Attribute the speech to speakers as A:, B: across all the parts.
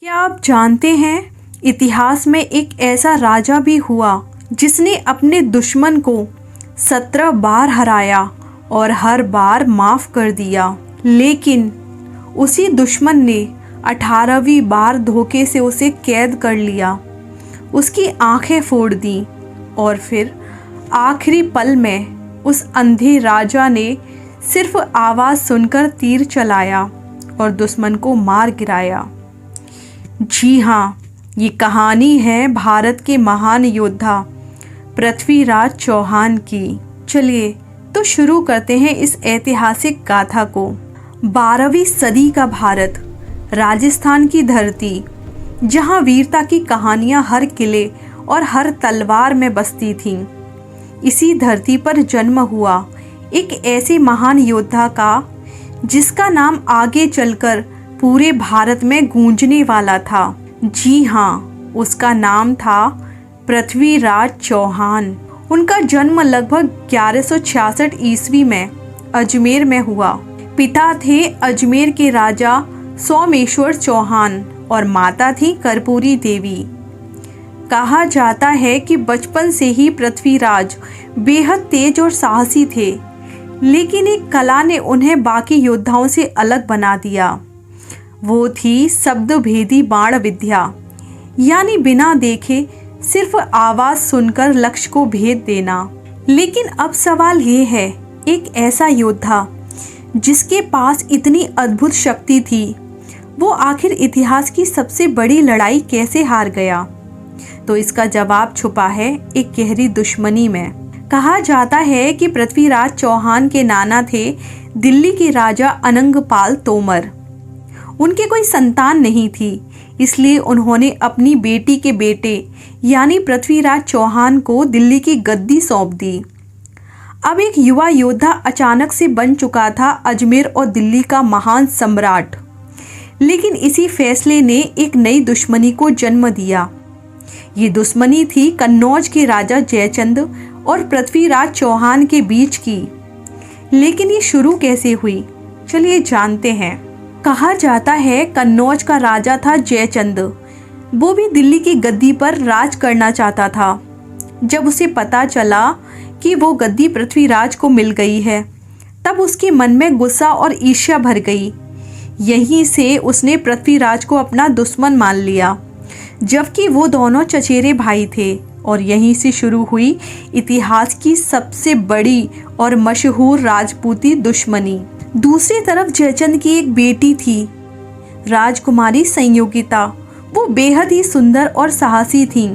A: क्या आप जानते हैं, इतिहास में एक ऐसा राजा भी हुआ जिसने अपने दुश्मन को 17 बार हराया और हर बार माफ कर दिया। लेकिन उसी दुश्मन ने 18वीं बार धोखे से उसे कैद कर लिया, उसकी आंखें फोड़ दी और फिर आखिरी पल में उस अंधे राजा ने सिर्फ आवाज़ सुनकर तीर चलाया और दुश्मन को मार गिराया। जी हाँ, ये कहानी है भारत के महान योद्धा पृथ्वीराज चौहान की। चलिए तो शुरू करते हैं इस ऐतिहासिक गाथा को। 12वीं सदी का भारत, राजस्थान की धरती, जहाँ वीरता की कहानियाँ हर किले और हर तलवार में बसती थीं। इसी धरती पर जन्म हुआ एक ऐसे महान योद्धा का जिसका नाम आगे चलकर पूरे भारत में गूंजने वाला था। जी हाँ, उसका नाम था पृथ्वीराज चौहान। उनका जन्म लगभग 1166 ईस्वी में अजमेर में हुआ। पिता थे अजमेर के राजा सोमेश्वर चौहान और माता थी कर्पूरी देवी। कहा जाता है कि बचपन से ही पृथ्वीराज बेहद तेज और साहसी थे, लेकिन एक कला ने उन्हें बाकी योद्धाओं से अलग बना दिया। वो थी शब्द भेदी बाण विद्या, यानी बिना देखे सिर्फ आवाज सुनकर लक्ष्य को भेद देना। लेकिन अब सवाल ये है, एक ऐसा योद्धा जिसके पास इतनी अद्भुत शक्ति थी, वो आखिर इतिहास की सबसे बड़ी लड़ाई कैसे हार गया? तो इसका जवाब छुपा है एक गहरी दुश्मनी में। कहा जाता है कि पृथ्वीराज चौहान के नाना थे दिल्ली के राजा अनंगपाल तोमर। उनके कोई संतान नहीं थी, इसलिए उन्होंने अपनी बेटी के बेटे यानी पृथ्वीराज चौहान को दिल्ली की गद्दी सौंप दी। अब एक युवा योद्धा अचानक से बन चुका था अजमेर और दिल्ली का महान सम्राट। लेकिन इसी फैसले ने एक नई दुश्मनी को जन्म दिया। ये दुश्मनी थी कन्नौज के राजा जयचंद और पृथ्वीराज चौहान के बीच की। लेकिन ये शुरू कैसे हुई, चलिए जानते हैं। कहा जाता है कन्नौज का राजा था जयचंद। वो भी दिल्ली की गद्दी पर राज करना चाहता था। जब उसे पता चला कि वो गद्दी पृथ्वीराज को मिल गई है, तब उसके मन में गुस्सा और ईर्ष्या भर गई। यहीं से उसने पृथ्वीराज को अपना दुश्मन मान लिया, जबकि वो दोनों चचेरे भाई थे। और यहीं से शुरू हुई इतिहास की सबसे बड़ी और मशहूर राजपूती दुश्मनी। दूसरी तरफ जयचंद की एक बेटी थी, राजकुमारी संयोगिता। वो बेहद ही सुंदर और साहसी थीं।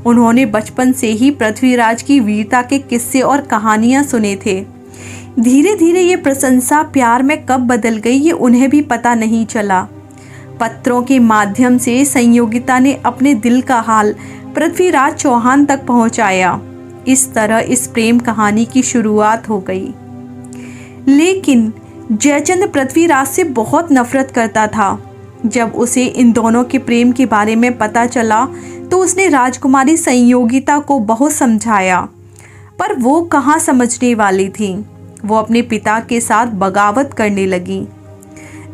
A: उन्होंने बचपन से ही पृथ्वीराज की वीरता के किस्से और कहानियां सुने थे। धीरे धीरे ये प्रशंसा प्यार में कब बदल गई, ये उन्हें भी पता नहीं चला। पत्रों के माध्यम से संयोगिता ने अपने दिल का हाल पृथ्वीराज चौहान तक पहुंचाया। इस तरह इस प्रेम कहानी की शुरुआत हो गई। लेकिन जयचंद पृथ्वीराज से बहुत नफरत करता था। जब उसे इन दोनों के प्रेम के बारे में पता चला, तो उसने राजकुमारी संयोगिता को बहुत समझाया, पर वो कहाँ समझने वाली थी। वो अपने पिता के साथ बगावत करने लगी।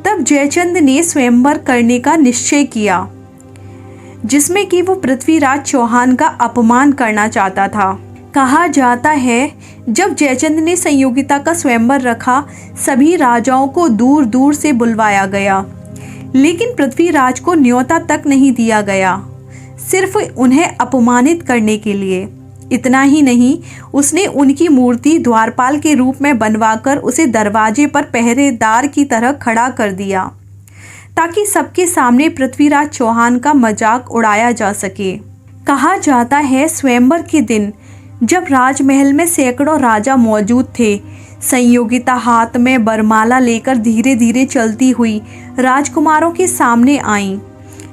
A: तब जयचंद ने स्वयंवर करने का निश्चय किया, जिसमें कि वो पृथ्वीराज चौहान का अपमान करना चाहता था। कहा जाता है जब जयचंद ने संयोगिता का स्वयंवर रखा, सभी राजाओं को दूर दूर से बुलवाया गया, लेकिन पृथ्वीराज को न्योता तक नहीं दिया गया, सिर्फ उन्हें अपमानित करने के लिए। इतना ही नहीं, उसने उनकी मूर्ति द्वारपाल के रूप में बनवाकर उसे दरवाजे पर पहरेदार की तरह खड़ा कर दिया, ताकि सबके सामने पृथ्वीराज चौहान का मजाक उड़ाया जा सके। कहा जाता है स्वयंवर के दिन जब राजमहल में सैकड़ों राजा मौजूद थे, संयोगिता हाथ में बरमाला लेकर धीरे धीरे चलती हुई राजकुमारों के सामने आईं।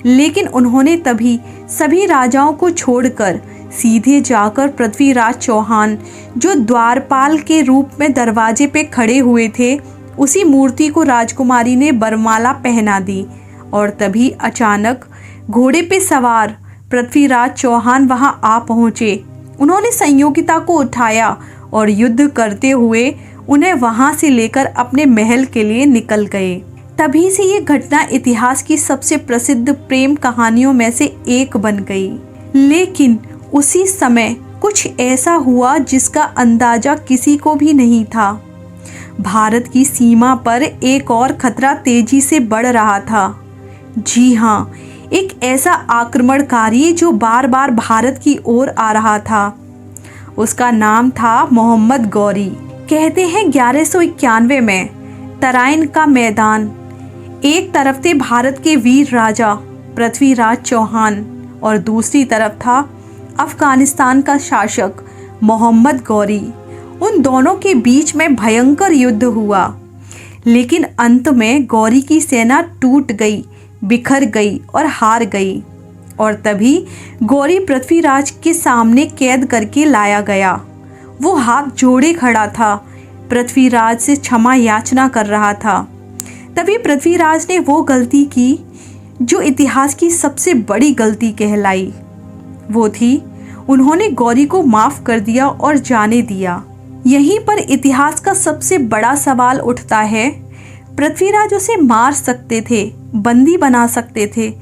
A: लेकिन उन्होंने तभी सभी राजाओं को छोड़कर सीधे जाकर पृथ्वीराज चौहान, जो द्वारपाल के रूप में दरवाजे पे खड़े हुए थे, उसी मूर्ति को राजकुमारी ने बरमाला पहना दी। और तभी अचानक घोड़े पे सवार पृथ्वीराज चौहान वहां आ पहुंचे। उन्होंने संयोगिता को उठाया और युद्ध करते हुए उन्हें वहां से लेकर अपने महल के लिए निकल गए। तभी से ये घटना इतिहास की सबसे प्रसिद्ध प्रेम कहानियों में से एक बन गई। लेकिन उसी समय कुछ ऐसा हुआ जिसका अंदाजा किसी को भी नहीं था। भारत की सीमा पर एक और खतरा तेजी से बढ़ रहा था। जी हाँ, एक ऐसा आक्रमणकारी जो बार बार भारत की ओर आ रहा था। उसका नाम था मोहम्मद गौरी। कहते हैं 1191 में तराइन का मैदान, एक तरफ थे भारत के वीर राजा पृथ्वीराज चौहान और दूसरी तरफ था अफगानिस्तान का शासक मोहम्मद गौरी। उन दोनों के बीच में भयंकर युद्ध हुआ, लेकिन अंत में गौरी की सेना टूट गई, बिखर गई और हार गई। और तभी गौरी पृथ्वीराज के सामने कैद करके लाया गया। वो हाथ जोड़े खड़ा था, पृथ्वीराज से क्षमा याचना कर रहा था। तभी पृथ्वीराज ने वो गलती की जो इतिहास की सबसे बड़ी गलती कहलाई। वो थी, उन्होंने गौरी को माफ कर दिया और जाने दिया। यहीं पर इतिहास का सबसे बड़ा सवाल उठता है। पृथ्वीराज उसे मार सकते थे, बंदी बना सकते थे,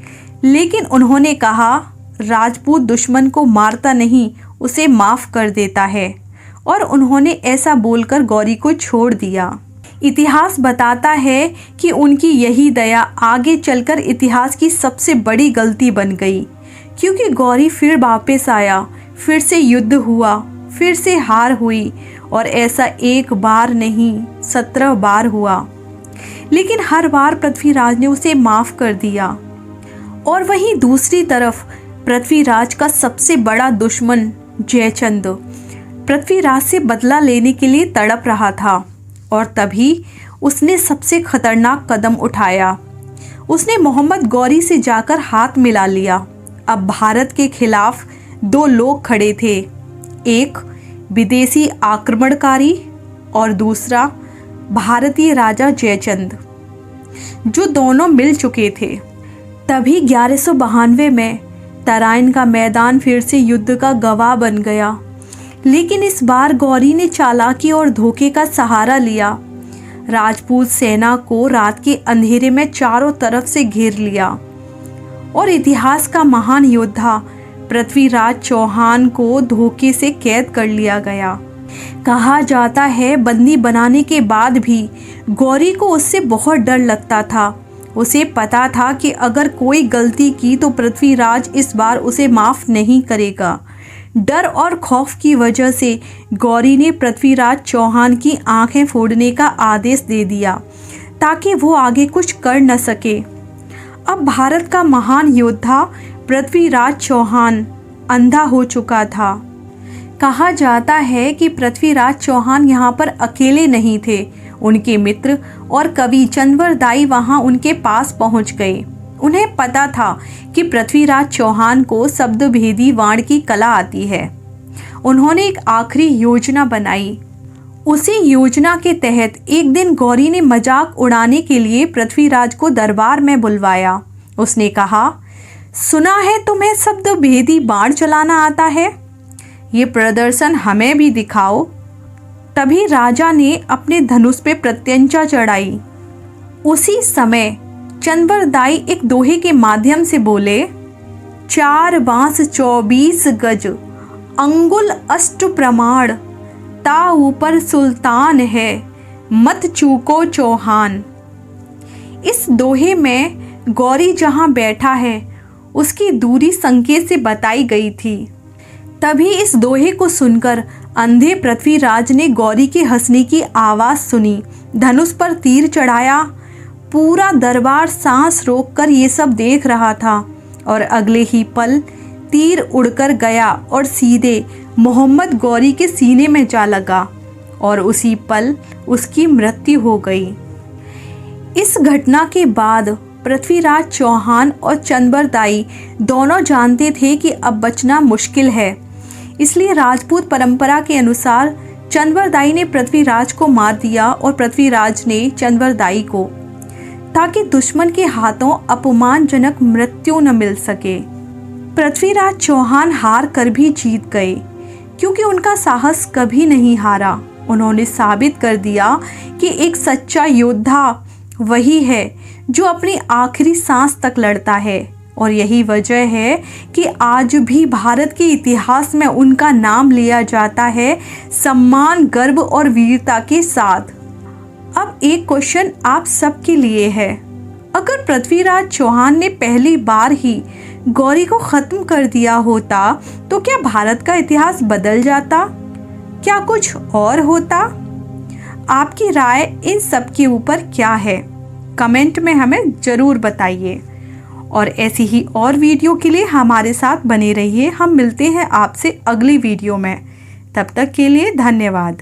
A: लेकिन उन्होंने कहा राजपूत दुश्मन को मारता नहीं, उसे माफ कर देता है। और उन्होंने ऐसा बोलकर गौरी को छोड़ दिया। इतिहास बताता है कि उनकी यही दया आगे चलकर इतिहास की सबसे बड़ी गलती बन गई, क्योंकि गौरी फिर वापस आया, फिर से युद्ध हुआ, फिर से हार हुई और ऐसा एक बार नहीं 17 बार हुआ। लेकिन हर बार पृथ्वीराज ने उसे माफ कर दिया। और वहीं दूसरी तरफ पृथ्वीराज का सबसे बड़ा दुश्मन जयचंद पृथ्वीराज से बदला लेने के लिए तड़प रहा था। और तभी उसने सबसे खतरनाक कदम उठाया। उसने मोहम्मद गौरी से जाकर हाथ मिला लिया। अब भारत के खिलाफ दो लोग खड़े थे, एक विदेशी आक्रमणकारी और दूसरा भारतीय राजा जयचंद, जो दोनों मिल चुके थे। तभी 1192 में तराइन का मैदान फिर से युद्ध का गवाह बन गया। लेकिन इस बार गौरी ने चालाकी और धोखे का सहारा लिया। राजपूत सेना को रात के अंधेरे में चारों तरफ से घेर लिया और इतिहास का महान योद्धा पृथ्वीराज चौहान को धोखे से कैद कर लिया गया। कहा जाता है बंदी बनाने के बाद भी गौरी को उससे बहुत डर लगता था। उसे पता था कि अगर कोई गलती की तो पृथ्वीराज इस बार उसे माफ़ नहीं करेगा। डर और खौफ की वजह से गौरी ने पृथ्वीराज चौहान की आंखें फोड़ने का आदेश दे दिया ताकि वो आगे कुछ कर न सके। अब भारत का महान योद्धा पृथ्वीराज चौहान अंधा हो चुका था। कहा जाता है कि पृथ्वीराज चौहान यहाँ पर अकेले नहीं थे। उनके मित्र और कवि चंद्रवर दाई वहाँ उनके पास पहुँच गए। उन्हें पता था कि पृथ्वीराज चौहान को शब्दभेदी वाण की कला आती है। उन्होंने एक आखिरी योजना बनाई। उसी योजना के तहत एक दिन गौरी ने मजाक उड़ाने के लिए पृथ्वीराज को दरबार में बुलवाया। उसने कहा, सुना है तुम्हें शब्दभेदी बाण चलाना आता है, ये प्रदर्शन हमें भी दिखाओ। तभी राजा ने अपने धनुष पे प्रत्यंचा चढ़ाई। उसी समय चंद्रवर दाई एक दोहे के माध्यम से बोले, 4 बांस 24 गज अंगुल अष्ट प्रमाण, ता ऊपर सुल्तान है मत चूको चौहान। इस दोहे में गौरी जहाँ बैठा है उसकी दूरी संकेत से बताई गई थी। तभी इस दोहे को सुनकर अंधे पृथ्वीराज ने गौरी के हंसने की आवाज़ सुनी, धनुष पर तीर चढ़ाया। पूरा दरबार सांस रोककर ये सब देख रहा था और अगले ही पल तीर उड़कर गया और सीधे मोहम्मद गौरी के सीने में जा लगा और उसी पल उसकी मृत्यु हो गई। इस घटना के बाद पृथ्वीराज चौहान और चंद्रवर दाई दोनों जानते थे कि अब बचना मुश्किल है। इसलिए राजपूत परंपरा के अनुसार चंद्रवर दाई ने पृथ्वीराज को मार दिया और पृथ्वीराज ने चंद्रवर दाई को, ताकि दुश्मन के हाथों अपमानजनक मृत्यु न मिल सके। पृथ्वीराज चौहान हार कर भी जीत गए, क्योंकि उनका साहस कभी नहीं हारा। उन्होंने साबित कर दिया कि एक सच्चा योद्धा वही है जो अपनी आखिरी सांस तक लड़ता है। और यही वजह है कि आज भी भारत के इतिहास में उनका नाम लिया जाता है सम्मान, गर्व और वीरता के साथ। अब एक क्वेश्चन आप सबके लिए है, अगर पृथ्वीराज चौहान ने पहली बार ही गौरी को खत्म कर दिया होता तो क्या भारत का इतिहास बदल जाता? क्या कुछ और होता? आपकी राय इन सब के ऊपर क्या है? कमेंट में हमें ज़रूर बताइए। और ऐसी ही और वीडियो के लिए हमारे साथ बने रहिए। हम मिलते हैं आपसे अगली वीडियो में। तब तक के लिए धन्यवाद।